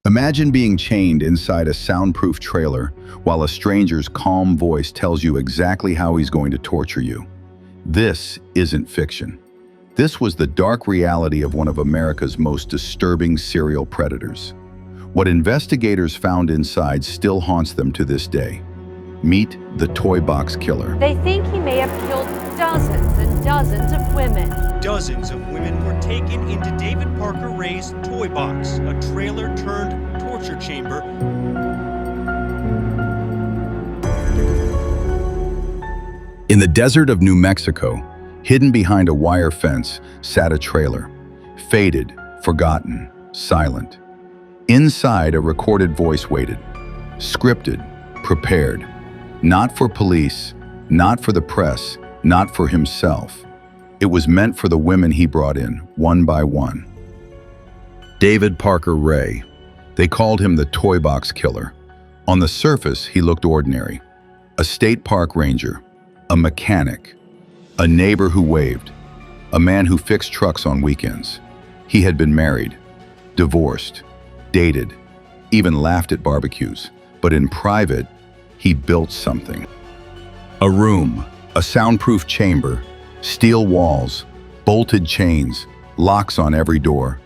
Imagine being chained inside a soundproof trailer while a stranger's calm voice tells you exactly how he's going to torture you. This isn't fiction. This was the dark reality of one of America's most disturbing serial predators. What investigators found inside still haunts them to this day. Meet the Toy Box Killer. They think he may have killed dozens and dozens of women. Dozens of women were taken into David Parker Ray's Toy Box, a trailer-turned-torture chamber. In the desert of New Mexico, hidden behind a wire fence, sat a trailer. Faded, forgotten, silent. Inside, a recorded voice waited. Scripted, prepared. Not for police, not for the press, not for himself. It was meant for the women he brought in, one by one. David Parker Ray. They called him the Toy Box Killer. On the surface, he looked ordinary. A state park ranger, a mechanic, a neighbor who waved, a man who fixed trucks on weekends. He had been married, divorced, dated, even laughed at barbecues. But in private, he built something. A room, a soundproof chamber, steel walls, bolted chains, locks on every door,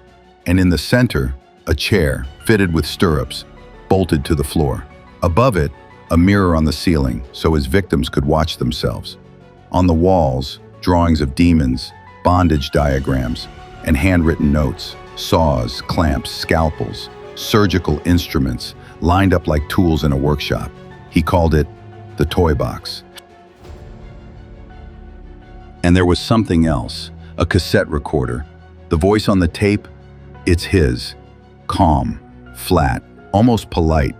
and in the center, a chair fitted with stirrups, bolted to the floor. Above it, a mirror on the ceiling so his victims could watch themselves. On the walls, drawings of demons, bondage diagrams, and handwritten notes, saws, clamps, scalpels, surgical instruments, lined up like tools in a workshop. He called it the Toy Box. And there was something else, a cassette recorder. The voice on the tape, it's his. Calm, flat, almost polite.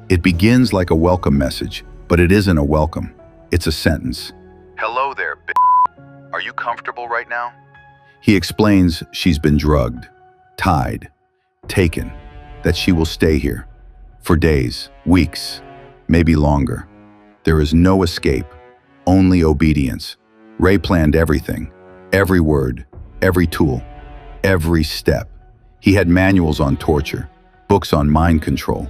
It begins like a welcome message, but it isn't a welcome. It's a sentence. Hello there, bitch. Are you comfortable right now? He explains she's been drugged, tied, taken, that she will stay here for days, weeks, maybe longer. There is no escape, only obedience. Ray planned everything, every word, every tool, every step. He had manuals on torture, books on mind control,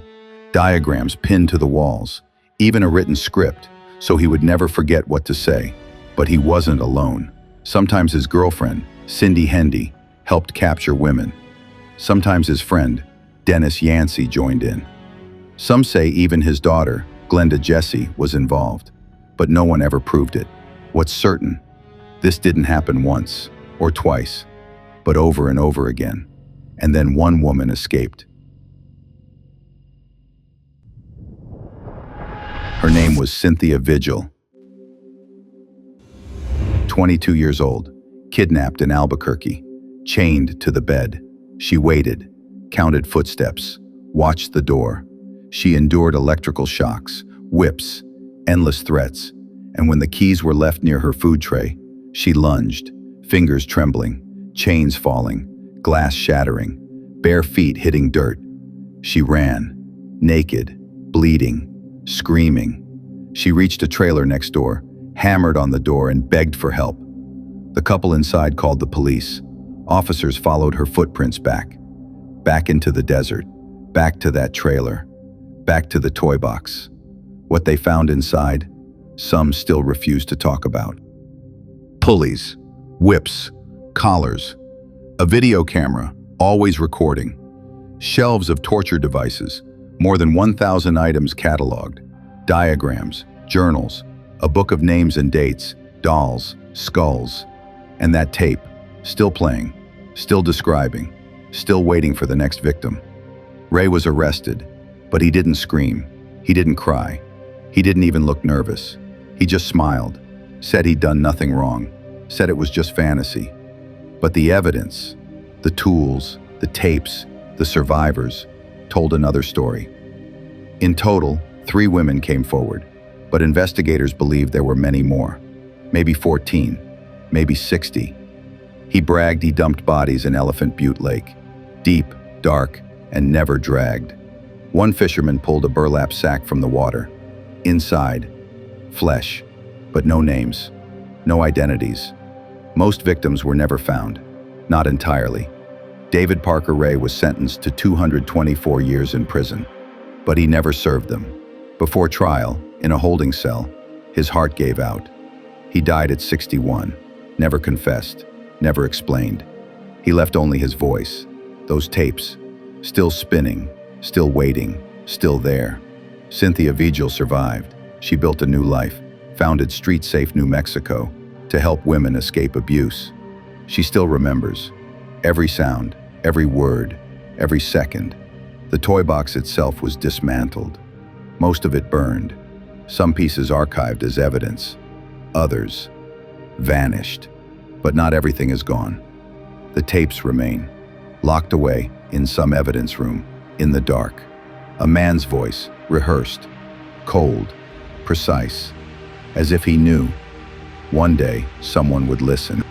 diagrams pinned to the walls, even a written script, so he would never forget what to say. But he wasn't alone. Sometimes his girlfriend, Cindy Hendy, helped capture women. Sometimes his friend, Dennis Yancey, joined in. Some say even his daughter, Glenda Jessie, was involved, but no one ever proved it. What's certain, this didn't happen once or twice, but over and over again. And then one woman escaped. Her name was Cynthia Vigil. 22 years old, kidnapped in Albuquerque, chained to the bed. She waited, counted footsteps, watched the door. She endured electrical shocks, whips, endless threats, and when the keys were left near her food tray, she lunged, fingers trembling, chains falling, glass shattering, bare feet hitting dirt. She ran, naked, bleeding, screaming. She reached a trailer next door, hammered on the door and begged for help. The couple inside called the police. Officers followed her footprints back into the desert, back to that trailer, back to the toy box. What they found inside, some still refuse to talk about. Pulleys, whips, collars, a video camera, always recording, shelves of torture devices, more than 1,000 items cataloged, diagrams, journals, a book of names and dates, dolls, skulls, and that tape, still playing, still describing, still waiting for the next victim. Ray was arrested, but he didn't scream, he didn't cry, he didn't even look nervous. He just smiled, said he'd done nothing wrong, said it was just fantasy. But the evidence, the tools, the tapes, the survivors, told another story. In total, 3 women came forward, but investigators believe there were many more, maybe 14, maybe 60. He bragged he dumped bodies in Elephant Butte Lake, deep, dark, and never dragged. One fisherman pulled a burlap sack from the water. Inside, flesh, but no names, no identities. Most victims were never found, not entirely. David Parker Ray was sentenced to 224 years in prison, but he never served them. Before trial, in a holding cell, his heart gave out. He died at 61, never confessed, never explained. He left only his voice, those tapes, still spinning, still waiting, still there. Cynthia Vigil survived. She built a new life, founded Street Safe New Mexico to help women escape abuse. She still remembers every sound, every word, every second. The toy box itself was dismantled. Most of it burned. Some pieces archived as evidence. Others vanished. But not everything is gone. The tapes remain, locked away in some evidence room, in the dark. A man's voice, rehearsed, cold, precise, as if he knew one day someone would listen.